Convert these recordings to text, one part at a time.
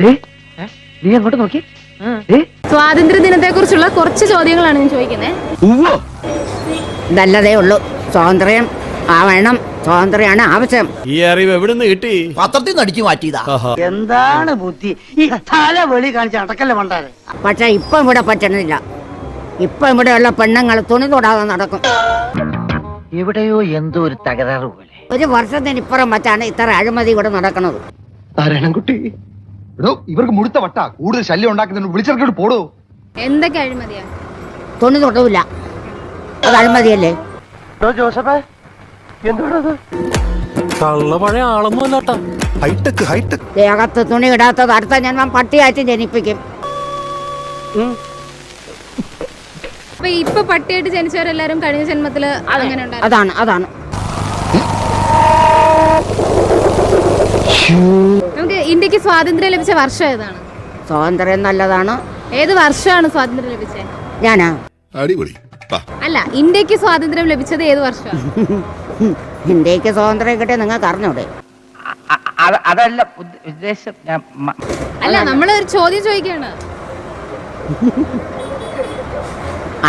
നീ അങ്ങോട്ട് നോക്കി. സ്വാതന്ത്ര്യ ദിനത്തെ കുറിച്ചുള്ള കുറച്ച് ചോദ്യങ്ങളാണ് ഞാൻ ചോദിക്കുന്നത്. നല്ലതേ ഉള്ളൂ. സ്വാതന്ത്ര്യം ആവണം, സ്വാതന്ത്ര്യമാണ് ആവശ്യം. ഈ അറിവ് എവിടെ നിന്ന് കിട്ടി? പത്രത്തിൽ നിന്ന് അടിച്ചു മാറ്റിയതാ. എന്താണ് ബുദ്ധി ഈ തല വെളി കാണിച്ച അടക്കല്ലേ മണ്ടാരെ. പക്ഷെ ഇപ്പം ഇവിടെ പറ്റണില്ല. ഇപ്പൊ ഇവിടെയുള്ള പെണ്ണുങ്ങൾ തുണി തൊടാതെ നടക്കും. എവിടെയോ എന്തോ ഒരു തകരാറ് പോലെ. ഒരു വർഷത്തിനിപ്പുറം വച്ചാണ് ഇത്ര അഴിമതി ഇവിടെ നടക്കുന്നത്. നാരായണൻകുട്ടി, ഇവർക്ക് മുഴുത്ത വട്ട കൂടുതൽ ശല്യം ഉണ്ടാക്കുന്നതിന് വിളിച്ചിറക്കി പോടോ. എന്തൊക്കെ അഴിമതിയാ? തുണി തൊടൂല, അത് അഴിമതിയല്ലേ? ജോസഫേ, എന്താണത്? കള്ള പഴയ ആളൊന്നും അല്ലാട്ടാ. ഹൈടെക് ദേഹത്ത് തുണി ഇടാത്തത് അടുത്ത ജന്മം പട്ടിയായിട്ട് ജനിപ്പിക്കും. ഇപ്പൊ പട്ടിയായിട്ട് ജനിച്ചവരെല്ലാരും കഴിഞ്ഞ ജന്മത്തില് അങ്ങനെ ഉണ്ടായിരുന്നു. അതാണ് നമുക്ക് ഇന്ത്യക്ക് സ്വാതന്ത്ര്യം ലഭിച്ച വർഷം ഏതാണ്? സ്വാതന്ത്ര്യം നല്ലതാണ്. ഏത് വർഷമാണ് സ്വാതന്ത്ര്യം ലഭിച്ചത്? ഞാനാ അടിപൊളി. അല്ല, ഇന്ത്യക്ക് സ്വാതന്ത്ര്യം ലഭിച്ചത് ഏത് വർഷമാണ്? ഇന്ത്യക്ക് സ്വാതന്ത്ര്യം കിട്ടിയ നിങ്ങൾക്ക് അറിഞ്ഞൂടെ? അതല്ല ഉദ്ദേശം. അല്ല, നമ്മളൊരു ചോദ്യം ചോദിക്കാണ്.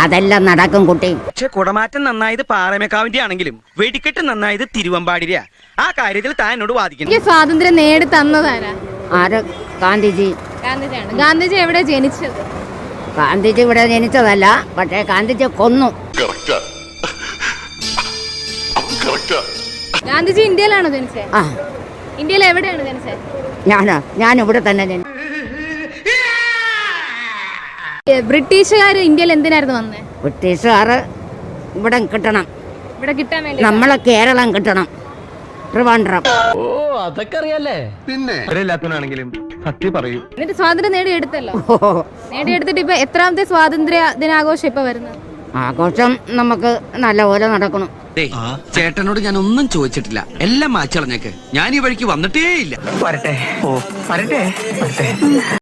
അതെല്ലാം നടക്കും കുട്ടി. പക്ഷെ കുടമാറ്റം നന്നായത് പാറമേക്കാവിന്റെ ആണെങ്കിലും വെടിക്കെട്ട് നന്നായത് തിരുവമ്പാടിരിയാ. ആ കാര്യത്തിൽ താൻ എന്നോട് വാദിക്കുന്നു. ഇന്ത്യ സ്വാതന്ത്ര്യം നേടി തന്നതാരാ? ആര്? ഗാന്ധിജി. ഗാന്ധിജിയാണ്. ഗാന്ധിജി എവിടെ ജനിച്ചത്? ഗാന്ധിജി ഇവിടെ ജനിച്ചതല്ല, പക്ഷേ ഗാന്ധിജി കൊന്നു. ഗാന്ധിജി ഇന്ത്യയിലാണോ ജനിച്ചത്? ആ, ഇന്ത്യയിൽ എവിടെയാണ് ജനിച്ചത്? ഞാൻ ഇവിടെ തന്നെ ജനിച്ചു. ബ്രിട്ടീഷുകാർ ഇന്ത്യയിൽ എന്തിനായിരുന്നു വന്നത്? ബ്രിട്ടീഷുകാർ ഇവിടെ കിട്ടണം, ഇവിടെ കിട്ടാൻ വേണ്ടി. നമ്മളെ കേരളം കിട്ടണം, ട്രിവാൻഡ്രം. ഓ, അതൊക്കെ അറിയാലേ. പിന്നെ എല്ലാത്തിനാണെങ്കിലും സത്യം പറയൂ. എന്നിട്ട് സ്വാതന്ത്ര്യം നേടിയെടുത്തല്ലോ. നേടിയെടുത്തിട്ട് ഇപ്പൊ എത്രാമത്തെ സ്വാതന്ത്ര്യ ദിനാഘോഷം ഇപ്പൊ വരുന്നത്? ആഘോഷം നമുക്ക് നല്ലപോലെ നടക്കണം. ചേട്ടനോട് ഞാൻ ഒന്നും ചോദിച്ചിട്ടില്ല, എല്ലാം മാച്ചളഞ്ഞേക്ക്. ഞാൻ ഈ വഴിക്ക് വന്നിട്ടേ ഇല്ല. വരട്ടെ.